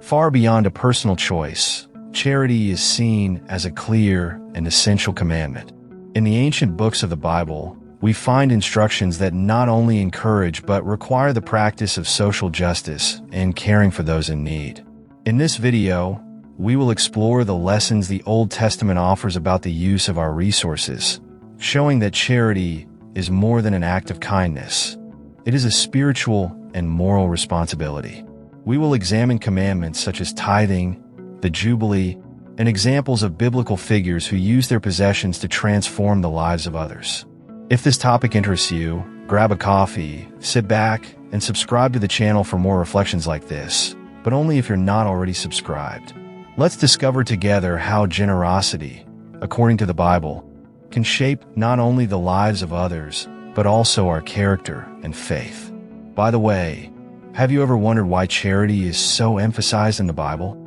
Far beyond a personal choice, charity is seen as a clear and essential commandment. In the ancient books of the Bible, we find instructions that not only encourage but require the practice of social justice and caring for those in need. In this video, we will explore the lessons the Old Testament offers about the use of our resources, showing that charity is more than an act of kindness. It is a spiritual and moral responsibility. We will examine commandments such as tithing, the Jubilee, and examples of biblical figures who use their possessions to transform the lives of others. If this topic interests you, grab a coffee, sit back, and subscribe to the channel for more reflections like this, but only if you're not already subscribed. Let's discover together how generosity, according to the Bible, can shape not only the lives of others, but also our character and faith. By the way, have you ever wondered why charity is so emphasized in the Bible?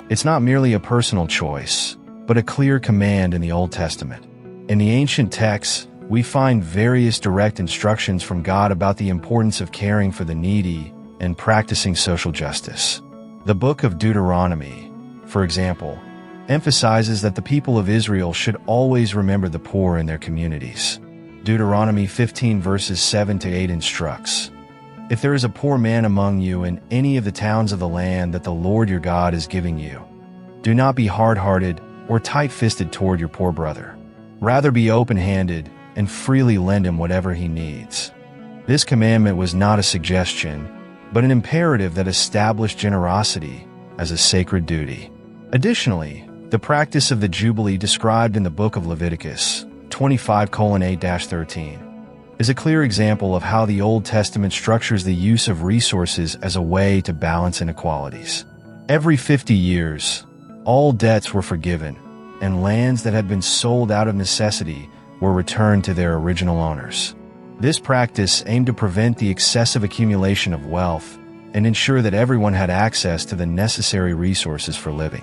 It's not merely a personal choice, but a clear command in the Old Testament. In the ancient texts, we find various direct instructions from God about the importance of caring for the needy and practicing social justice. The book of Deuteronomy, for example, emphasizes that the people of Israel should always remember the poor in their communities. Deuteronomy 15 verses 7 to 8 instructs, "If there is a poor man among you in any of the towns of the land that the Lord your God is giving you, do not be hard-hearted or tight-fisted toward your poor brother. Rather be open-handed and freely lend him whatever he needs." This commandment was not a suggestion, but an imperative that established generosity as a sacred duty. Additionally, the practice of the Jubilee described in the book of Leviticus 25:8-13 is a clear example of how the Old Testament structures the use of resources as a way to balance inequalities. Every 50 years, all debts were forgiven, and lands that had been sold out of necessity were returned to their original owners. This practice aimed to prevent the excessive accumulation of wealth and ensure that everyone had access to the necessary resources for living.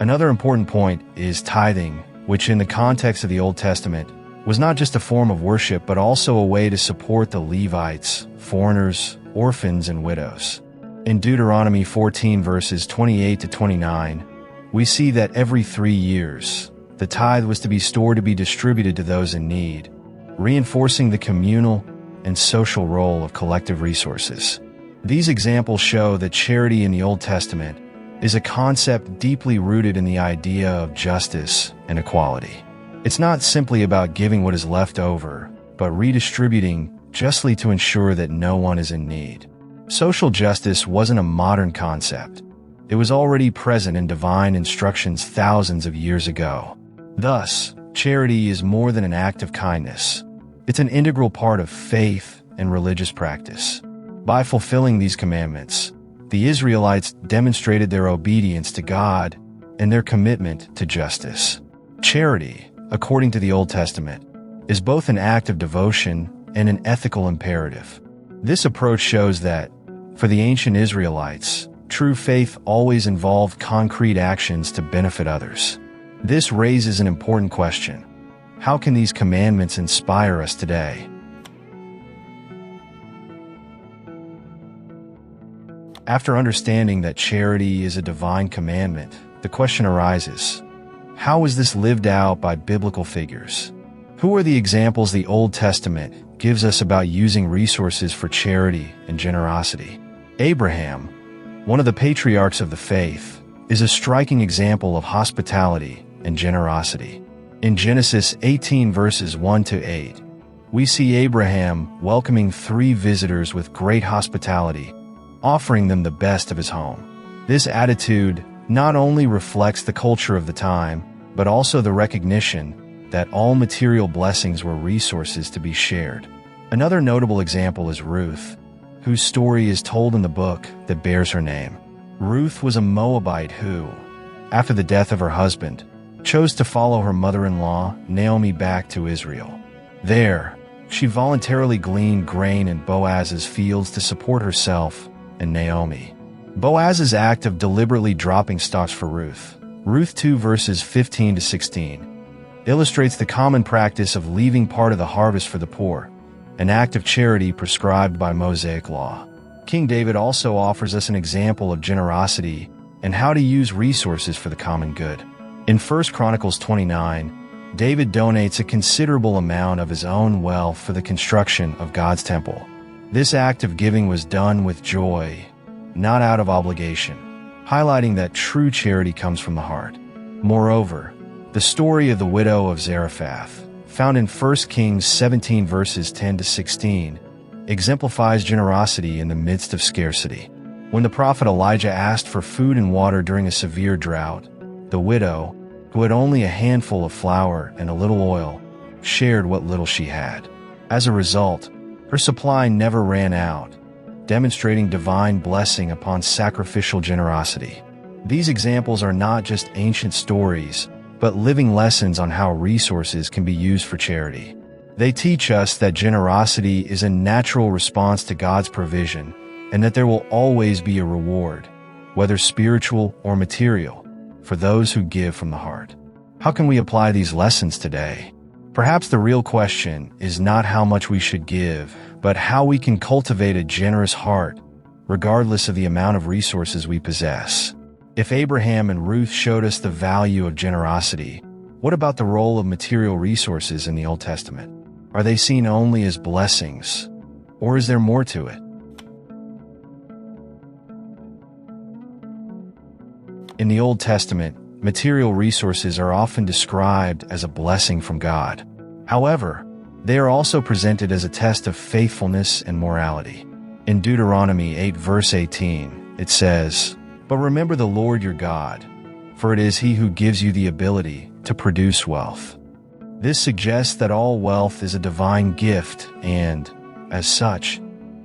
Another important point is tithing, which in the context of the Old Testament was not just a form of worship but also a way to support the Levites, foreigners, orphans, and widows. In Deuteronomy 14 verses 28 to 29, we see that every 3 years, the tithe was to be stored to be distributed to those in need, reinforcing the communal and social role of collective resources. These examples show that charity in the Old Testament is a concept deeply rooted in the idea of justice and equality. It's not simply about giving what is left over, but redistributing justly to ensure that no one is in need. Social justice wasn't a modern concept. It was already present in divine instructions thousands of years ago. Thus, charity is more than an act of kindness. It's an integral part of faith and religious practice. By fulfilling these commandments, the Israelites demonstrated their obedience to God and their commitment to justice. Charity, according to the Old Testament, is both an act of devotion and an ethical imperative. This approach shows that, for the ancient Israelites, true faith always involved concrete actions to benefit others. This raises an important question. How can these commandments inspire us today? After understanding that charity is a divine commandment, the question arises, how is this lived out by biblical figures? Who are the examples the Old Testament gives us about using resources for charity and generosity? Abraham, one of the patriarchs of the faith, is a striking example of hospitality and generosity. In Genesis 18 verses 1 to 8, we see Abraham welcoming 3 visitors with great hospitality, offering them the best of his home. This attitude not only reflects the culture of the time, but also the recognition that all material blessings were resources to be shared. Another notable example is Ruth, whose story is told in the book that bears her name. Ruth was a Moabite who, after the death of her husband, chose to follow her mother-in-law, Naomi, back to Israel. There, she voluntarily gleaned grain in Boaz's fields to support herself and Naomi. Boaz's act of deliberately dropping stocks for Ruth, Ruth 2 verses 15 to 16, illustrates the common practice of leaving part of the harvest for the poor, an act of charity prescribed by Mosaic law. King David also offers us an example of generosity and how to use resources for the common good. In 1 Chronicles 29, David donates a considerable amount of his own wealth for the construction of God's temple. This act of giving was done with joy, not out of obligation, highlighting that true charity comes from the heart. Moreover, the story of the widow of Zarephath, found in 1 Kings 17 verses 10 to 16, exemplifies generosity in the midst of scarcity. When the prophet Elijah asked for food and water during a severe drought, the widow, who had only a handful of flour and a little oil, shared what little she had. As a result, her supply never ran out, demonstrating divine blessing upon sacrificial generosity. These examples are not just ancient stories, but living lessons on how resources can be used for charity. They teach us that generosity is a natural response to God's provision, and that there will always be a reward, whether spiritual or material, for those who give from the heart. How can we apply these lessons today? Perhaps the real question is not how much we should give, but how we can cultivate a generous heart, regardless of the amount of resources we possess. If Abraham and Ruth showed us the value of generosity, what about the role of material resources in the Old Testament? Are they seen only as blessings, or is there more to it? In the Old Testament, material resources are often described as a blessing from God. However, they are also presented as a test of faithfulness and morality. In Deuteronomy 8 verse 18, it says, "But remember the Lord your God, for it is He who gives you the ability to produce wealth." This suggests that all wealth is a divine gift and, as such,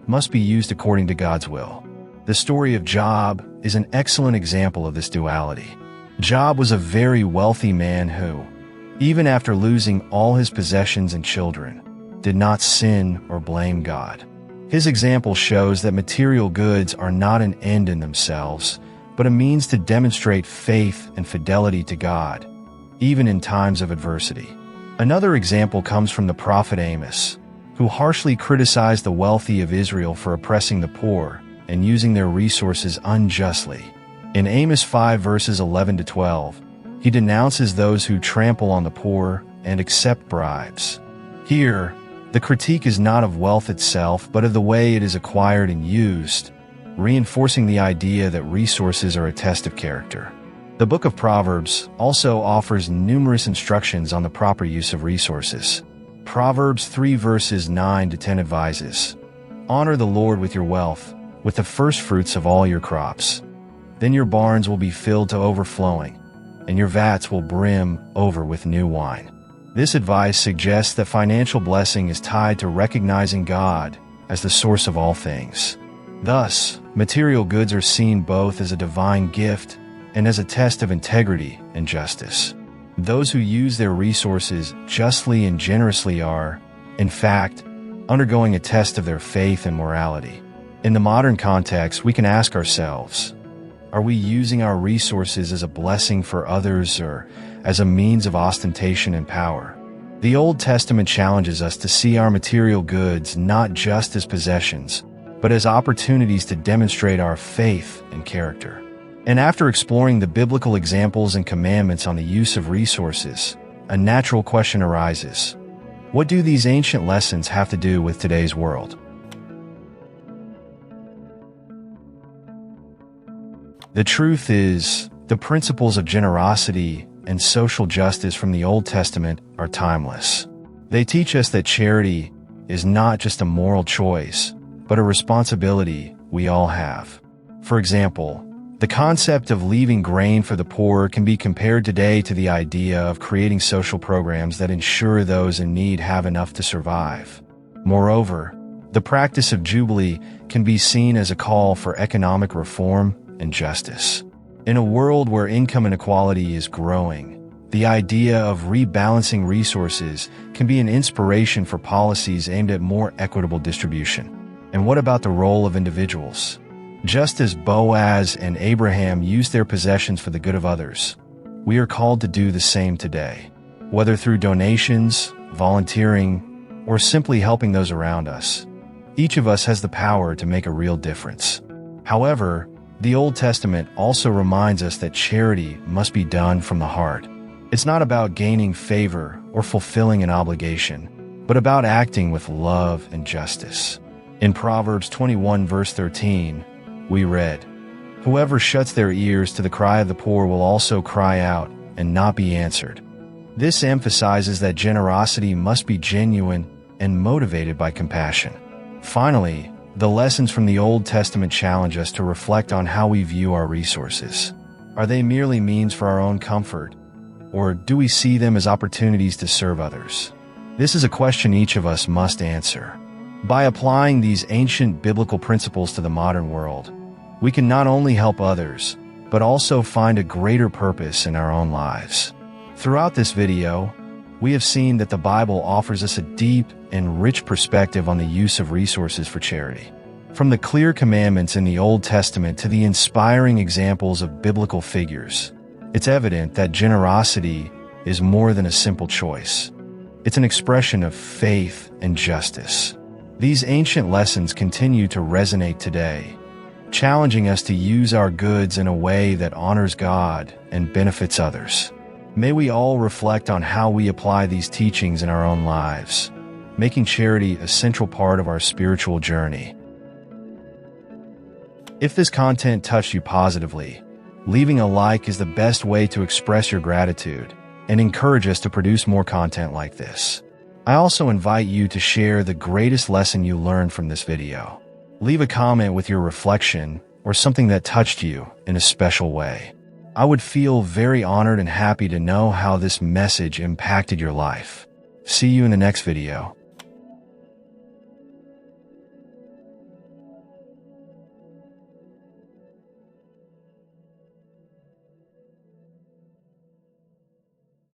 must be used according to God's will. The story of Job is an excellent example of this duality. Job was a very wealthy man who, even after losing all his possessions and children, did not sin or blame God. His example shows that material goods are not an end in themselves, but a means to demonstrate faith and fidelity to God, even in times of adversity. Another example comes from the prophet Amos, who harshly criticized the wealthy of Israel for oppressing the poor and using their resources unjustly. In Amos 5 verses 11 to 12, he denounces those who trample on the poor and accept bribes. Here, the critique is not of wealth itself, but of the way it is acquired and used, reinforcing the idea that resources are a test of character. The book of Proverbs also offers numerous instructions on the proper use of resources. Proverbs 3 verses 9 to 10 advises, "Honor the Lord with your wealth, with the first fruits of all your crops. Then your barns will be filled to overflowing, and your vats will brim over with new wine." This advice suggests that financial blessing is tied to recognizing God as the source of all things. Thus, material goods are seen both as a divine gift and as a test of integrity and justice. Those who use their resources justly and generously are, in fact, undergoing a test of their faith and morality. In the modern context, we can ask ourselves, are we using our resources as a blessing for others or as a means of ostentation and power? The Old Testament challenges us to see our material goods not just as possessions, but as opportunities to demonstrate our faith and character. And after exploring the biblical examples and commandments on the use of resources, a natural question arises. What do these ancient lessons have to do with today's world? The truth is, the principles of generosity and social justice from the Old Testament are timeless. They teach us that charity is not just a moral choice, but a responsibility we all have. For example, the concept of leaving grain for the poor can be compared today to the idea of creating social programs that ensure those in need have enough to survive. Moreover, the practice of Jubilee can be seen as a call for economic reform and justice. In a world where income inequality is growing, the idea of rebalancing resources can be an inspiration for policies aimed at more equitable distribution. And what about the role of individuals? Just as Boaz and Abraham used their possessions for the good of others, we are called to do the same today. Whether through donations, volunteering, or simply helping those around us. Each of us has the power to make a real difference. However, the Old Testament also reminds us that charity must be done from the heart. It's not about gaining favor or fulfilling an obligation, but about acting with love and justice. In Proverbs 21 verse 13, we read, "Whoever shuts their ears to the cry of the poor will also cry out and not be answered." This emphasizes that generosity must be genuine and motivated by compassion. Finally, the lessons from the Old Testament challenge us to reflect on how we view our resources. Are they merely means for our own comfort, or do we see them as opportunities to serve others? This is a question each of us must answer. By applying these ancient biblical principles to the modern world, we can not only help others, but also find a greater purpose in our own lives. Throughout this video, we have seen that the Bible offers us a deep and rich perspective on the use of resources for charity. From the clear commandments in the Old Testament to the inspiring examples of biblical figures, it's evident that generosity is more than a simple choice. It's an expression of faith and justice. These ancient lessons continue to resonate today, challenging us to use our goods in a way that honors God and benefits others. May we all reflect on how we apply these teachings in our own lives, making charity a central part of our spiritual journey. If this content touched you positively, leaving a like is the best way to express your gratitude and encourage us to produce more content like this. I also invite you to share the greatest lesson you learned from this video. Leave a comment with your reflection or something that touched you in a special way. I would feel very honored and happy to know how this message impacted your life. See you in the next video.